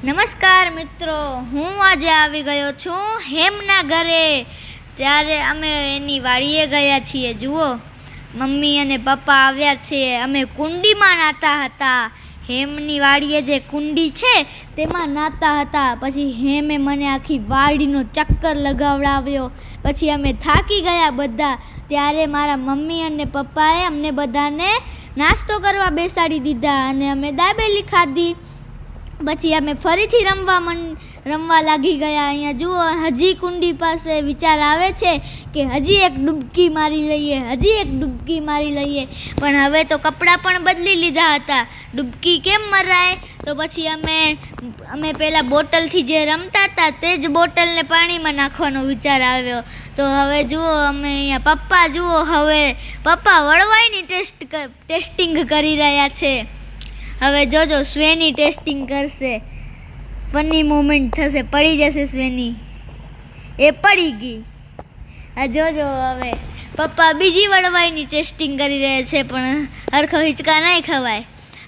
નમસ્કાર મિત્રો, હું આજે આવી ગયો છું હેમના ઘરે. ત્યારે અમે એની વાડીએ ગયા છીએ. જુઓ, મમ્મી અને પપ્પા આવ્યા છે. અમે કુંડીમાં નાતા હતા. હેમની વાડીએ જે કુંડી છે તેમાં નાતા હતા. પછી હેમે મને આખી વાડીનો ચક્કર લગાવડાવ્યો. પછી અમે થાકી ગયા બધા. ત્યારે મારા મમ્મી અને પપ્પાએ અમને બધાને નાસ્તો કરવા બેસાડી દીધા અને અમે દાબેલી ખાધી. પછી અમે ફરીથી રમવા લાગી ગયા. અહીંયા જુઓ, હજી કુંડી પાસે વિચાર આવે છે કે હજી એક ડૂબકી મારી લઈએ. પણ હવે તો કપડાં પણ બદલી લીધા હતા. ડૂબકી કેમ મરાય? તો પછી અમે પહેલાં બોટલથી જે રમતા હતા તે જ બોટલને પાણીમાં નાખવાનો વિચાર આવ્યો. તો હવે જુઓ, અમે અહીંયા પપ્પા વળવાઈની ટેસ્ટિંગ કરી રહ્યા છે. હવે જોજો, સ્વેની ટેસ્ટિંગ કરશે. ફની મોમેન્ટ થશે, પડી જશે સ્વેની. એ પડી ગઈ. આ જોજો, હવે પપ્પા બીજી વળવાઈની ટેસ્ટિંગ કરી રહ્યા છે, પણ હરખો હિંચકા નહીં ખવાય.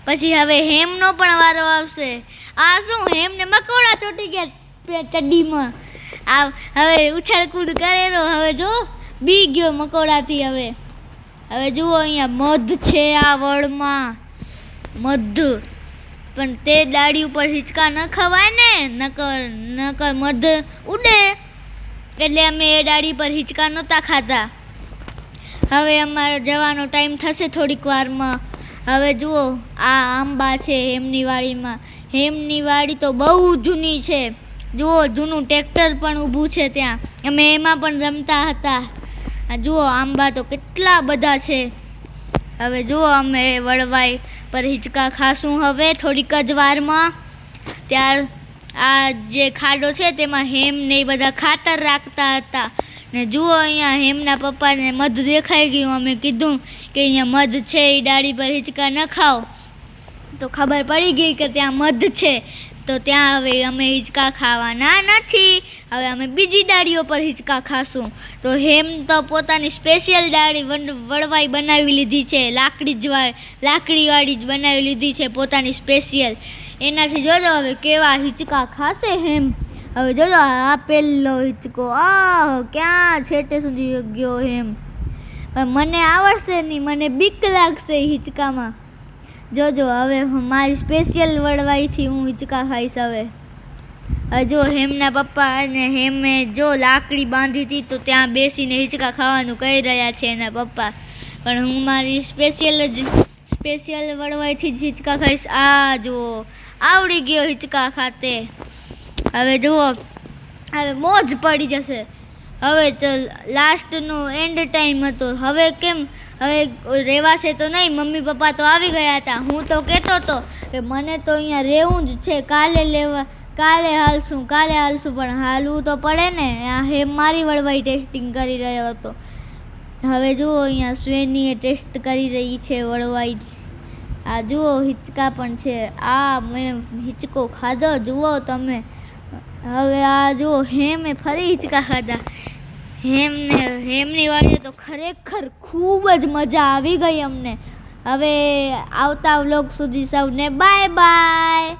પછી હવે હેમનો પણ વારો આવશે. આ શું, હેમને મકોડા ચોંટી ગયા ચડ્ડીમાં. હવે ઉછાળકૂદ કરેલો. હવે જો બી ગયો મકોડાથી. હવે જુઓ, અહીંયા મધ છે આ વળમાં. મધ, પણ તે ડાળી ઉપર હિંચકા ન ખવાય ને, નકર મધ ઉડે. એટલે અમે એ ડાળી પર હિંચકા નહોતા ખાતા. હવે અમારો જવાનો ટાઈમ થશે થોડીક વારમાં. હવે જુઓ, આ આંબા છે હેમની વાડીમાં. હેમની વાડી તો બહુ જૂની છે. જુઓ, જૂનું ટ્રેક્ટર પણ ઊભું છે ત્યાં. અમે એમાં પણ રમતા હતા. જુઓ, આંબા તો કેટલા બધા છે. હવે જુઓ, અમે વળવાઈ પર હિંચકા ખાશું હવે થોડીક જ વારમાં. આ જે ખાડો છે તેમાં હેમ ને એ બધા ખાતર રાખતા હતા. ને જુઓ, અહીંયા હેમના પપ્પાને મધ દેખાઈ ગયું. અમે કીધું કે અહીંયા મધ છે, એ ડાળી પર હિંચકા ન ખાઓ. તો ખબર પડી ગઈ કે ત્યાં મધ છે. તો ત્યાં હવે અમે હિંચકા ખાવાના નથી. હવે અમે બીજી ડાળીઓ પર હિંચકા ખાશું. તો હેમ તો પોતાની સ્પેશિયલ ડાળી વળવાઈ બનાવી લીધી છે. લાકડીવાળી જ બનાવી લીધી છે પોતાની સ્પેશિયલ. એનાથી જોજો હવે કેવા હિંચકા ખાશે હેમ. હવે જોજો, આ પહેલો હિંચકો. ક્યાં છેટે સુધી ગયો હેમ. પણ મને આવડશે નહીં, મને બીક લાગશે હિંચકામાં. જોજો, હવે મારી સ્પેશિયલ વળવાઈથી હું હિંચકા ખાઈશ. હવે જો હેમના પપ્પા અને હેમે જો લાકડી બાંધી હતી, તો ત્યાં બેસીને હિંચકા ખાવાનું કહી રહ્યા છે એના પપ્પા. પણ હું મારી સ્પેશિયલ વળવાઈથી જ હિંચકા ખાઈશ. આ જુઓ, આવડી ગયો હિંચકા ખાતે. હવે જુઓ, હવે મોજ પડી જશે. હવે તો લાસ્ટનો એન્ડ ટાઈમ હતો. હવે કેમ, હવે રહેવાશે તો નહીં. મમ્મી પપ્પા તો આવી ગયા હતા. હું તો કહેતો હતો કે મને તો અહીંયા રહેવું જ છે. કાલે હાલશું. પણ હાલવું તો પડે ને. હેમ મારી વળવાઈ ટેસ્ટિંગ કરી રહ્યો હતો. હવે જુઓ, અહીંયા સ્વેનીએ ટેસ્ટ કરી રહી છે વળવાઈ. આ જુઓ, હિંચકા પણ છે. મેં હિંચકો ખાધો, જુઓ તમે. હવે આ જુઓ, હેમે ફરી હિંચકા ખાધા. હેમની વાડીએ તો ખરેખર ખૂબ જ મજા આવી ગઈ અમને. હવે આવતા વ્લોગ સુધી સૌને બાય બાય.